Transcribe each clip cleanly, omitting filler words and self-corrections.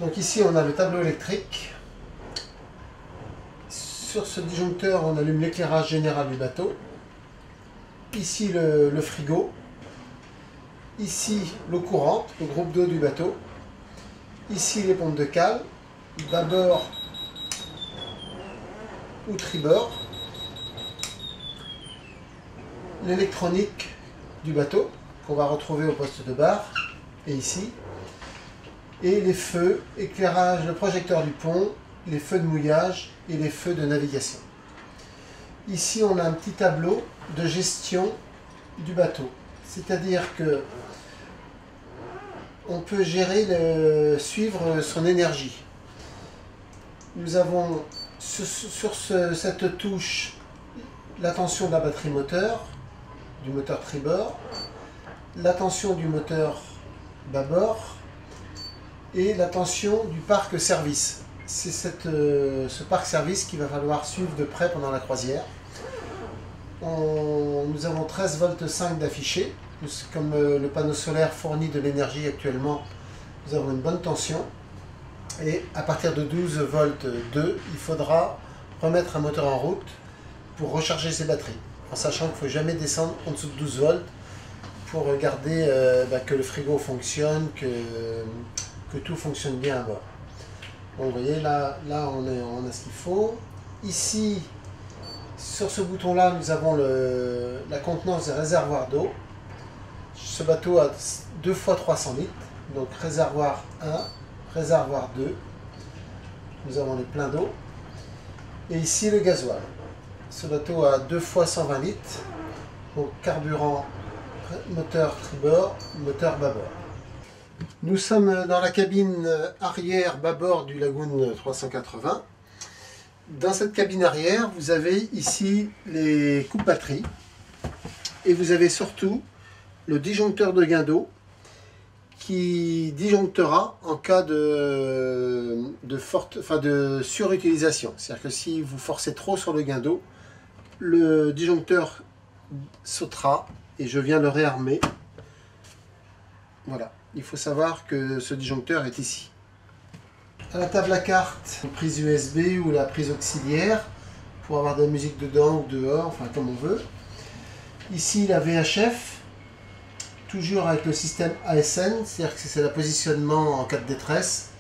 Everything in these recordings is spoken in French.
Donc ici on a le tableau électrique. Sur ce disjoncteur on allume l'éclairage général du bateau. Ici le frigo. Ici l'eau courante, le groupe d'eau du bateau. Ici les pompes de cale, bâbord ou tribord. L'électronique du bateau qu'on va retrouver au poste de bar et ici. Et les feux, éclairage, le projecteur du pont, les feux de mouillage et les feux de navigation. Ici on a un petit tableau de gestion du bateau. C'est-à-dire que on peut gérer, suivre son énergie. Nous avons sur cette touche la tension de la batterie moteur, du moteur tribord, la tension du moteur bâbord et la tension du parc service. C'est ce parc service qu'il va falloir suivre de près pendant la croisière. Nous avons 13 volts 5 d'affiché. Comme le panneau solaire fournit de l'énergie actuellement, nous avons une bonne tension. Et à partir de 12 volts 2, il faudra remettre un moteur en route pour recharger ses batteries. En sachant qu'il ne faut jamais descendre en dessous de 12 volts pour garder que le frigo fonctionne, que tout fonctionne bien à bord. Bon, vous voyez, là on a ce qu'il faut. Ici, sur ce bouton-là, nous avons la contenance des réservoirs d'eau. Ce bateau a 2 fois 300 litres, donc réservoir 1, réservoir 2. Nous avons les pleins d'eau. Et ici le gasoil. Ce bateau a 2 fois 120 litres, donc carburant, moteur tribord, moteur bâbord. Nous sommes dans la cabine arrière bâbord du Lagoon 380. Dans cette cabine arrière, vous avez ici les coupes batteries et vous avez surtout le disjoncteur de gain d'eau qui disjonctera en cas de surutilisation. C'est-à-dire que si vous forcez trop sur le gain d'eau, le disjoncteur sautera et je viens le réarmer. Voilà, il faut savoir que ce disjoncteur est ici. À la table à cartes, une prise USB ou la prise auxiliaire pour avoir de la musique dedans ou dehors, enfin comme on veut. Ici la VHF, toujours avec le système ASN, c'est-à-dire que c'est le positionnement en cas de détresse,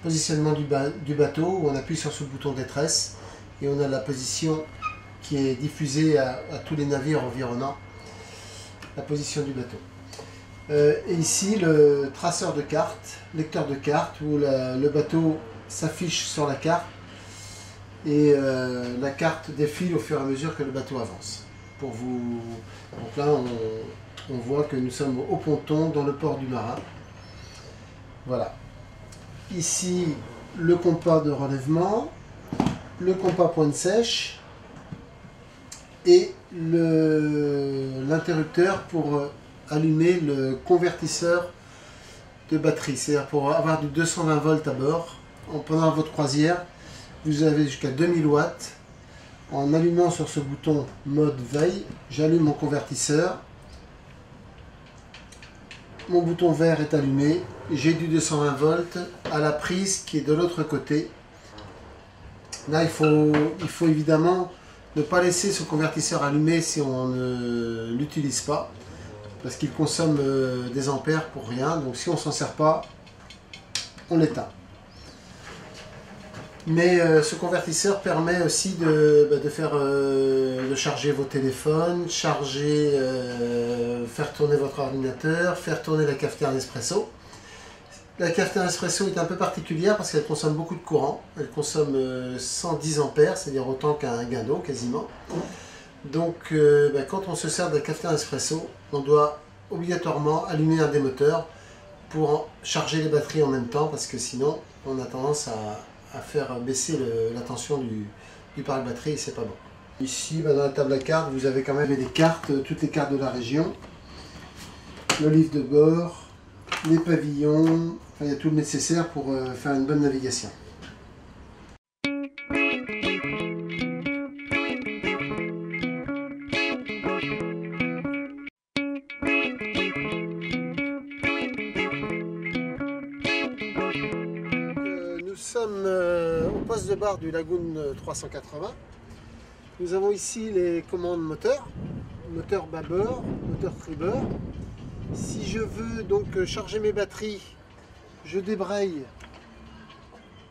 positionnement du bateau où on appuie sur ce bouton détresse et on a la position qui est diffusée à tous les navires environnants, la position du bateau. Et ici le traceur de cartes, lecteur de cartes où le bateau s'affiche sur la carte et la carte défile au fur et à mesure que le bateau avance. Donc là on voit que nous sommes au ponton dans le port du Marin. Voilà. Ici le compas de relèvement, le compas pointe sèche et l'interrupteur pour allumer le convertisseur de batterie. C'est-à-dire pour avoir du 220 volts à bord, pendant votre croisière, vous avez jusqu'à 2000 watts. En allumant sur ce bouton mode veille, j'allume mon convertisseur. Mon bouton vert est allumé, j'ai du 220 volts à la prise qui est de l'autre côté. Là, il faut évidemment ne pas laisser ce convertisseur allumé si on ne l'utilise pas, parce qu'il consomme des ampères pour rien. Donc si on ne s'en sert pas, on l'éteint. Mais ce convertisseur permet aussi de charger vos téléphones, faire tourner votre ordinateur, faire tourner la cafetière Nespresso. La cafetière Nespresso est un peu particulière parce qu'elle consomme beaucoup de courant. Elle consomme 110 ampères, c'est-à-dire autant qu'un gain d'eau quasiment. Donc quand on se sert de la cafetière Nespresso, on doit obligatoirement allumer un des moteurs pour charger les batteries en même temps, parce que sinon on a tendance à faire baisser la tension du parc batterie et c'est pas bon. Ici dans la table à cartes vous avez quand même des cartes, toutes les cartes de la région, le livre de bord, les pavillons, enfin, il y a tout le nécessaire pour faire une bonne navigation. de bar du Lagoon 380. Nous avons ici les commandes moteurs, moteur bâbord, moteur tribord. Si je veux donc charger mes batteries, je débraye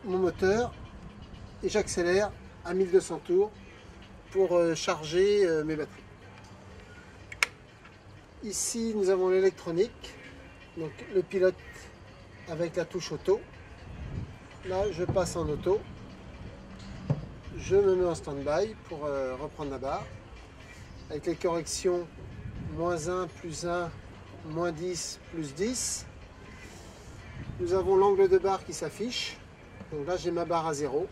mon moteur et j'accélère à 1200 tours pour charger mes batteries. Ici nous avons l'électronique, donc le pilote avec la touche auto. Là je passe en auto, je me mets en stand-by pour reprendre la barre avec les corrections -1, +1, -10, +10. Nous avons l'angle de barre qui s'affiche. Donc là j'ai ma barre à 0.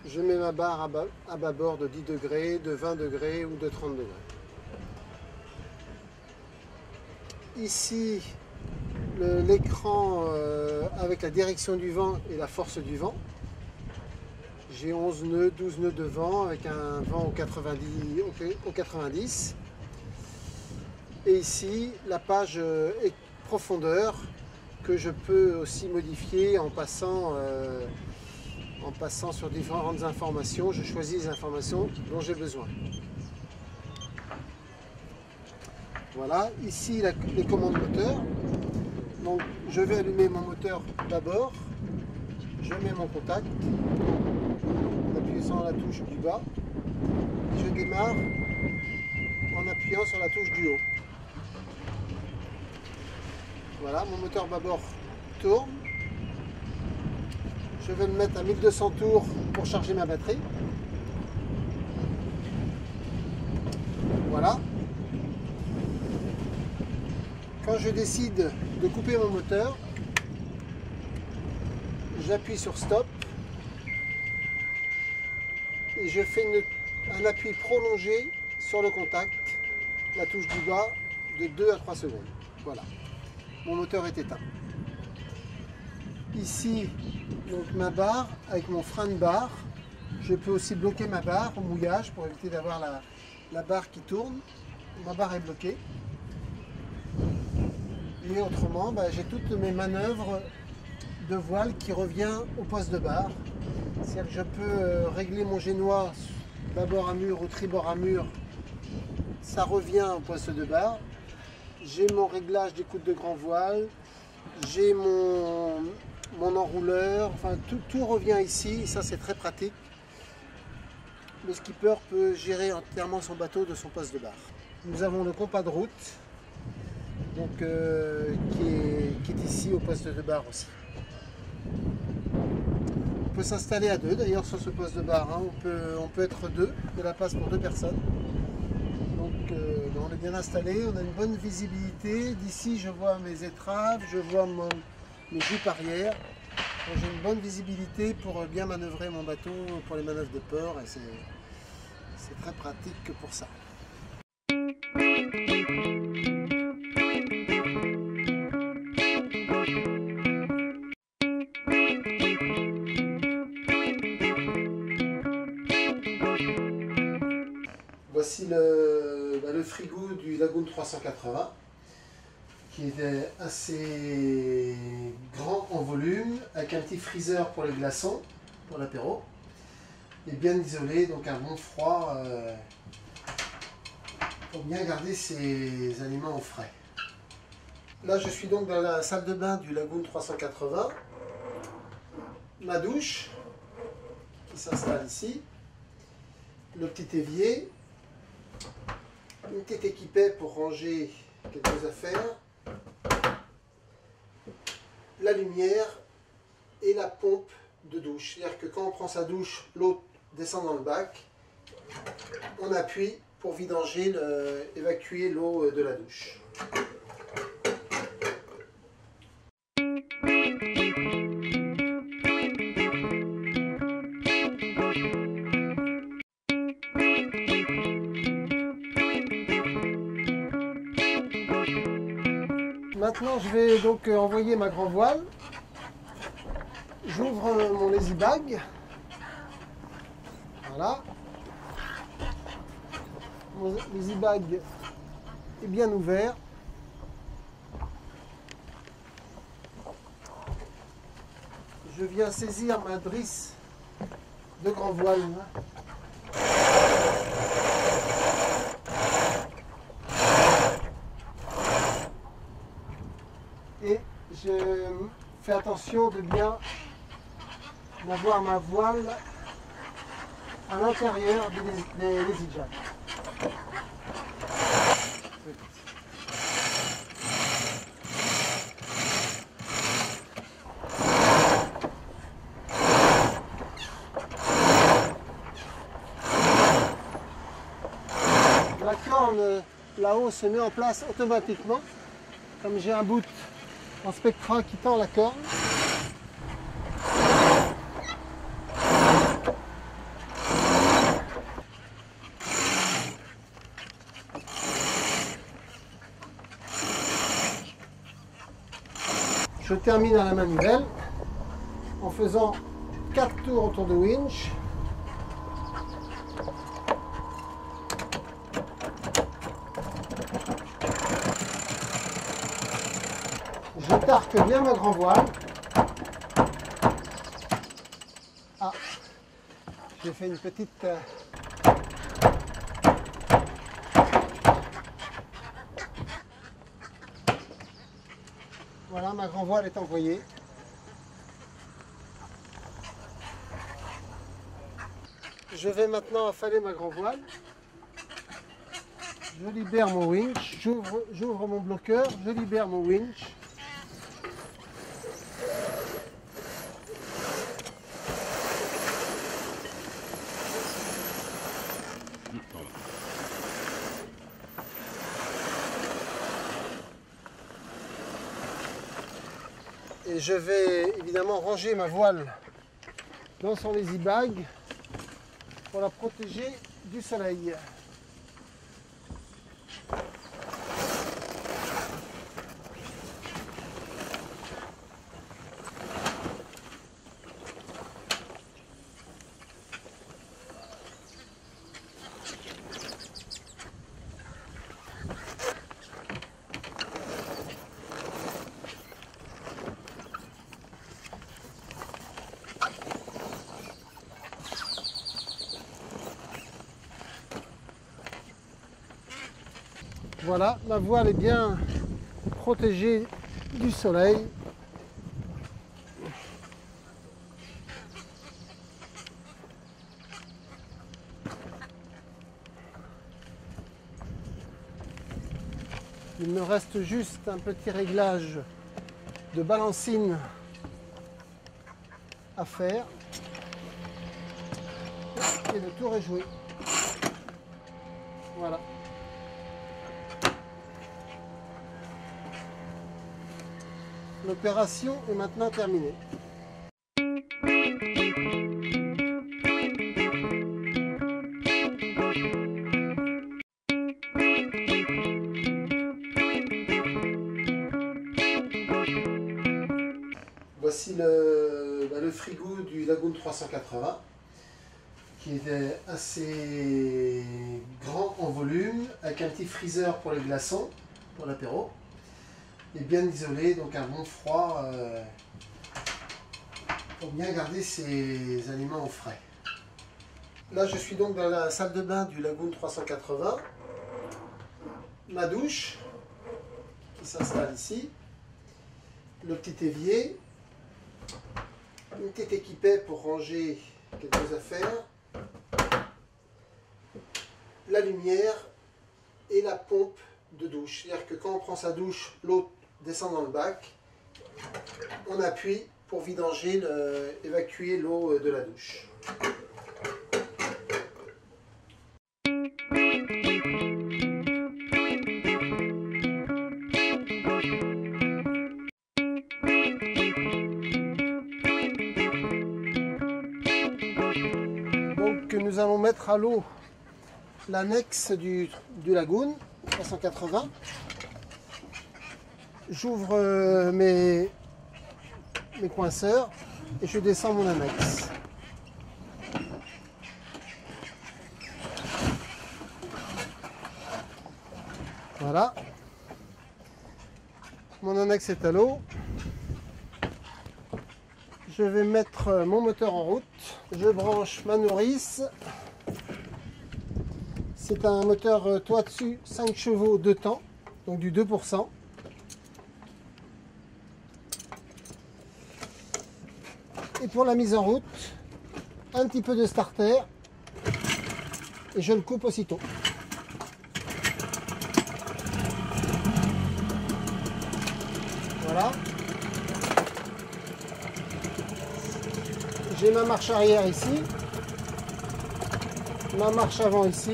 Je mets ma barre à bâbord de 10 degrés, de 20 degrés ou de 30 degrés. Ici l'écran avec la direction du vent et la force du vent. J'ai 11 nœuds, 12 nœuds de vent avec un vent au 90. Et ici la page profondeur que je peux aussi modifier en passant sur différentes informations. Je choisis les informations dont j'ai besoin. Voilà, ici les commandes moteur. Donc je vais allumer mon moteur d'abord. Je mets mon contact en appuyant sur la touche du bas. Je démarre en appuyant sur la touche du haut. Voilà, mon moteur bâbord tourne. Je vais le mettre à 1200 tours pour charger ma batterie. Voilà. Quand je décide de couper mon moteur, j'appuie sur stop et je fais un appui prolongé sur le contact, la touche du bas, de 2 à 3 secondes. Voilà, mon moteur est éteint. Ici, donc ma barre avec mon frein de barre. Je peux aussi bloquer ma barre au mouillage pour éviter d'avoir la barre qui tourne. Ma barre est bloquée. Et autrement, j'ai toutes mes manœuvres de voile qui revient au poste de barre. C'est-à-dire que je peux régler mon génois bâbord à mur ou tribord à mur. Ça revient au poste de barre. J'ai mon réglage d'écoute de grand voile. J'ai mon enrouleur. Enfin, tout revient ici. Ça, c'est très pratique. Le skipper peut gérer entièrement son bateau de son poste de barre. Nous avons le compas de route. Donc, qui est ici au poste de barre aussi. On peut s'installer à deux d'ailleurs sur ce poste de barre. Hein. On peut être deux, il y a la place pour 2 personnes. Donc on est bien installé, on a une bonne visibilité. D'ici je vois mes étraves, je vois mes jupes arrière. J'ai une bonne visibilité pour bien manœuvrer mon bateau pour les manœuvres de port et c'est très pratique pour ça. Voici le frigo du Lagoon 380 qui est assez grand en volume avec un petit freezer pour les glaçons, pour l'apéro et bien isolé, donc un bon froid pour bien garder ses aliments au frais. Là je suis donc dans la salle de bain du Lagoon 380, ma douche qui s'installe ici, le petit évier, une petite équipette pour ranger quelques affaires, la lumière et la pompe de douche. C'est-à-dire que quand on prend sa douche, l'eau descend dans le bac, on appuie pour vidanger, évacuer l'eau de la douche. Maintenant, je vais donc envoyer ma grand voile. J'ouvre mon lazy bag. Voilà. Mon lazy bag est bien ouvert. Je viens saisir ma drisse deux grands voiles. Et je fais attention de bien avoir ma voile à l'intérieur des zigzags. La corne là-haut se met en place automatiquement. Comme j'ai un bout en spectra qui tend la corne. Je termine à la manivelle en faisant 4 tours autour de winch. Je tarque bien ma grand voile. Ah, j'ai fait une petite... Voilà, ma grand voile est envoyée. Je vais maintenant affaler ma grand voile. Je libère mon winch, j'ouvre mon bloqueur, je libère mon winch. Et je vais évidemment ranger ma voile dans son lazy bag pour la protéger du soleil. Voilà, ma voile est bien protégée du soleil. Il me reste juste un petit réglage de balancine à faire. Et le tour est joué. Voilà. L'opération est maintenant terminée. Voici le frigo du Lagoon 380 qui est assez grand en volume avec un petit freezer pour les glaçons, pour l'apéro. Et bien isolé, donc un bon froid pour bien garder ses aliments au frais. Là je suis donc dans la salle de bain du Lagoon 380. Ma douche qui s'installe ici. Le petit évier. Une petite équipette pour ranger quelques affaires. La lumière et la pompe de douche. C'est-à-dire que quand on prend sa douche, l'eau descend dans le bac. On appuie pour vidanger, évacuer l'eau de la douche. Donc nous allons mettre à l'eau l'annexe du Lagoon 380. J'ouvre mes coinceurs et je descends mon annexe. Voilà. Mon annexe est à l'eau. Je vais mettre mon moteur en route. je branche ma nourrice. C'est un moteur toit dessus, 5 chevaux 2 temps, donc du 2%. Et pour la mise en route, un petit peu de starter et je le coupe aussitôt. Voilà. J'ai ma marche arrière ici, ma marche avant ici,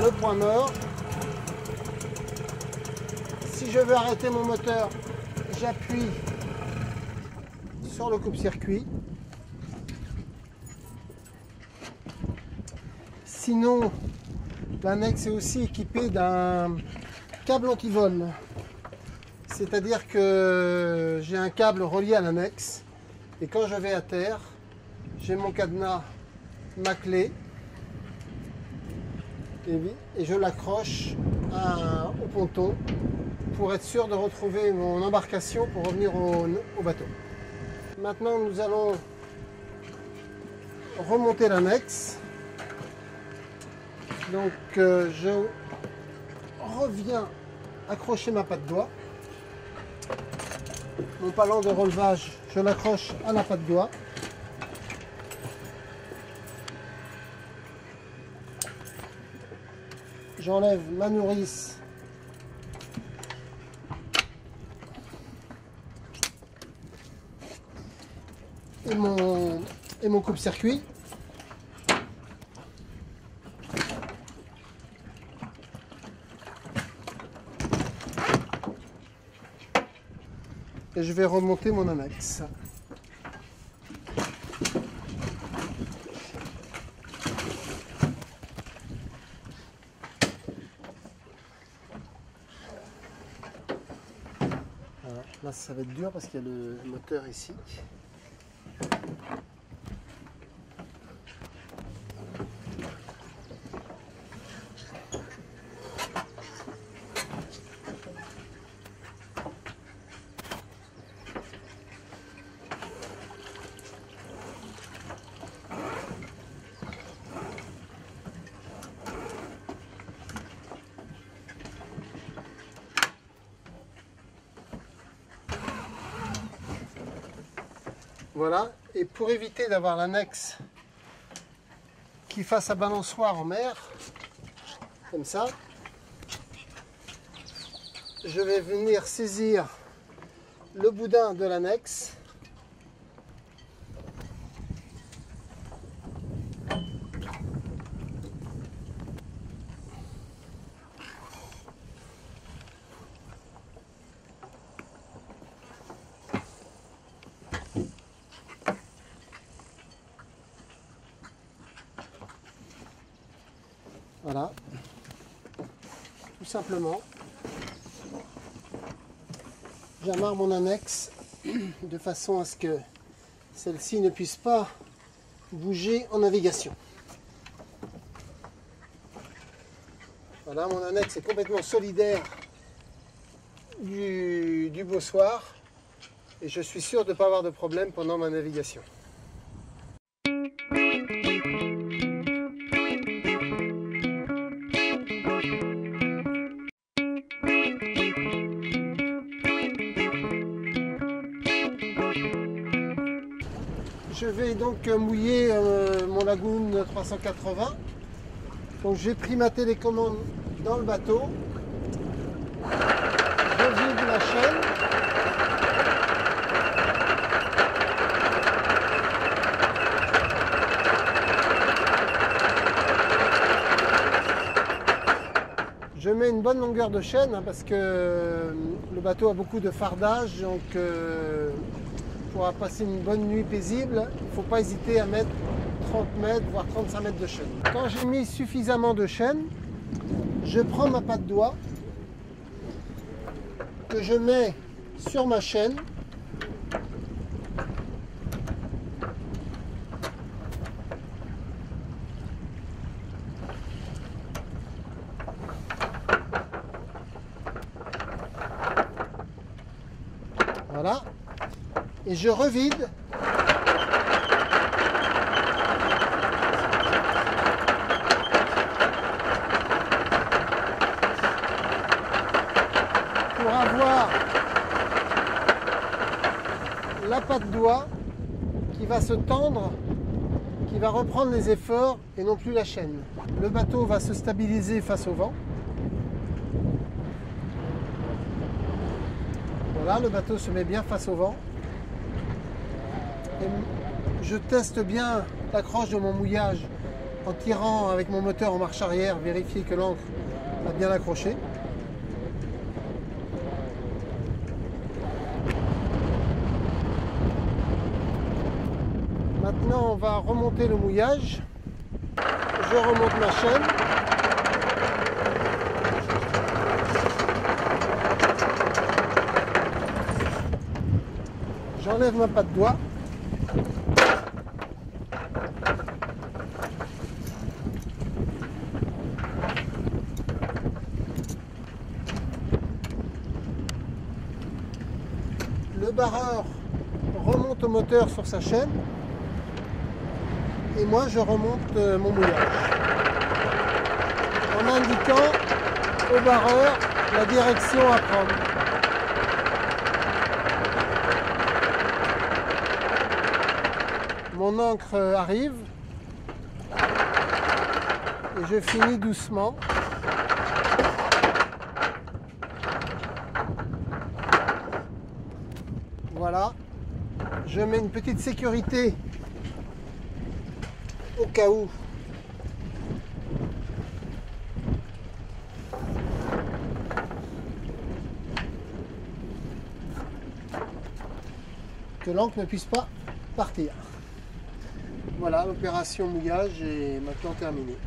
le point mort. Si je veux arrêter mon moteur, j'appuie sur le coupe-circuit. Sinon, l'annexe est aussi équipée d'un câble anti-vol. C'est-à-dire que j'ai un câble relié à l'annexe et quand je vais à terre, j'ai mon cadenas, ma clé et je l'accroche au ponton pour être sûr de retrouver mon embarcation pour revenir au bateau. Maintenant, nous allons remonter l'annexe. Donc, je reviens accrocher ma patte doigt. Mon palan de relevage, je l'accroche à la patte doigt. J'enlève ma nourrice et mon coupe-circuit. Et je vais remonter mon annexe. Voilà. Là, ça va être dur parce qu'il y a le moteur ici. Voilà, et pour éviter d'avoir l'annexe qui fasse à balançoire en mer, comme ça, je vais venir saisir le boudin de l'annexe. Voilà, tout simplement, j'amarre mon annexe de façon à ce que celle-ci ne puisse pas bouger en navigation. Voilà, mon annexe est complètement solidaire du bossoir et je suis sûr de ne pas avoir de problème pendant ma navigation. Je vais donc mouiller mon Lagoon 380. Donc j'ai pris ma télécommande dans le bateau. Je vide la chaîne. Je mets une bonne longueur de chaîne hein, parce que le bateau a beaucoup de fardage. Donc pour passer une bonne nuit paisible, il ne faut pas hésiter à mettre 30 mètres, voire 35 mètres de chaîne. Quand j'ai mis suffisamment de chaîne, je prends ma patte doigt que je mets sur ma chaîne. Voilà. Et je revide pas de doigt qui va se tendre, qui va reprendre les efforts et non plus la chaîne. Le bateau va se stabiliser face au vent. Voilà, le bateau se met bien face au vent. Et je teste bien l'accroche de mon mouillage en tirant avec mon moteur en marche arrière, vérifier que l'ancre a bien accroché. Maintenant, on va remonter le mouillage. Je remonte ma chaîne. J'enlève ma patte doigt. Le barreur remonte au moteur sur sa chaîne. Et moi, je remonte mon mouillage. En indiquant au barreur la direction à prendre. Mon ancre arrive et je finis doucement. Voilà, je mets une petite sécurité au cas où. Que l'ancre ne puisse pas partir. Voilà, l'opération mouillage est maintenant terminée.